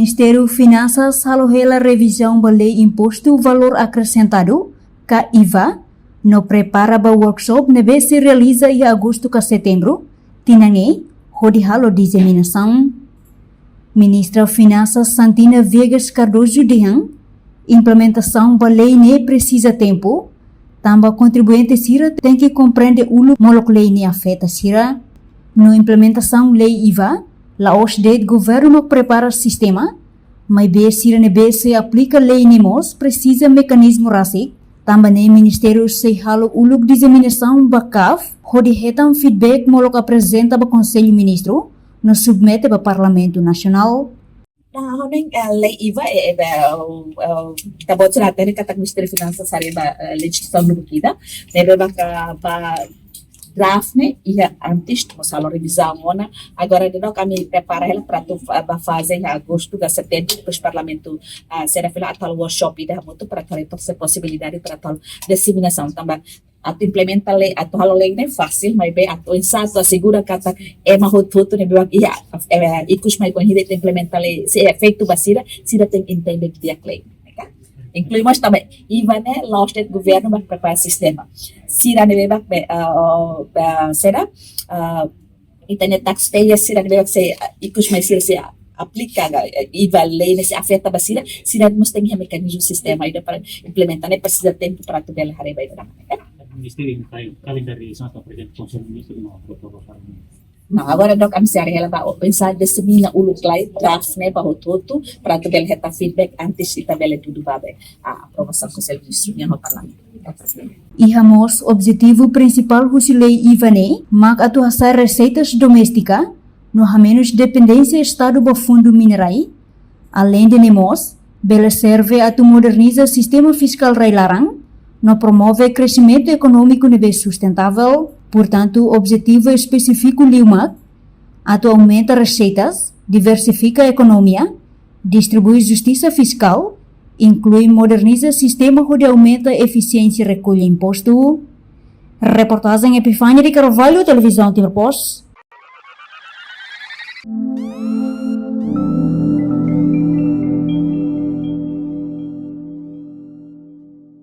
Ministério Finanças alohela revisão da Lei Imposto Valor Acrescentado, (IVA), no prepara para workshop nebe se realiza em agosto a setembro, tinangue, rodihalo disseminação. Ministra Finanças Santina Viegas Cardoso dihan, implementação da lei ne precisa tempo, tamba contribuinte sira tem que compreender o molok lei ne afeta sira. No implementação lei IVA, la OSDE governo prepara sistema, mas be sira nebe se aplica lei nemos precisa mecanismo rasik, tamba ne Ministério se halo uluk disseminação bakaf, hodi hetam feedback molok apresenta ba Conselho Ministro, no submete ba Parlamento Nacional. Nah, lei IVA tabot sila tadi kata Ministério Finanças sari ba legislação do kita, nebe ba draft né ia antes de começar a revisão ona agora de nós kami prepara ela para tu fase em agosto a setembro depois parlamento será feito a tal workshop ida muito para ter essa possibilidade para tal disseminação também a implementar lei a tal lei não é fácil mas bem a tu ensaio assegura kata é uma rotuto né bem ia ikus mai com hide implementar lei se é feito basira sira tem entender dia lei incluímos também IVA né lá o governo vai preparar sistema sira ne bebak será internet taxpayer sira ne bebak se ikus mai sira se aplica IVA lei ne se afeta basira sira must tem mecanismo sistema ida para implementar ne precisa tempo para tu bela hareba ida Ministério calendarismo atau presente Conselho Ministro no protocolo. Nah, agora dok kami sehari ela ba pensar dissemina uluk lai draft ne ba hototo para tu bela heta feedback antes ita bela tudo babe a aprovação Conselho Ministro no parlamento. Ihamos objetivo principal husi lei IVA ne mak atu hasar receitas doméstica no menos dependência estado ba fundo minerai além de nemos bela serve atu moderniza sistema fiscal rai larang no promove crescimento econômico nível sustentável. Portanto, o objetivo específico LIUMAC atu aumenta receitas, diversifica a economia, distribui justiça fiscal, inclui moderniza sistema onde aumenta a eficiência e recolhe imposto. Reportagem Epifânia de Carvalho, Televisão Timor Post.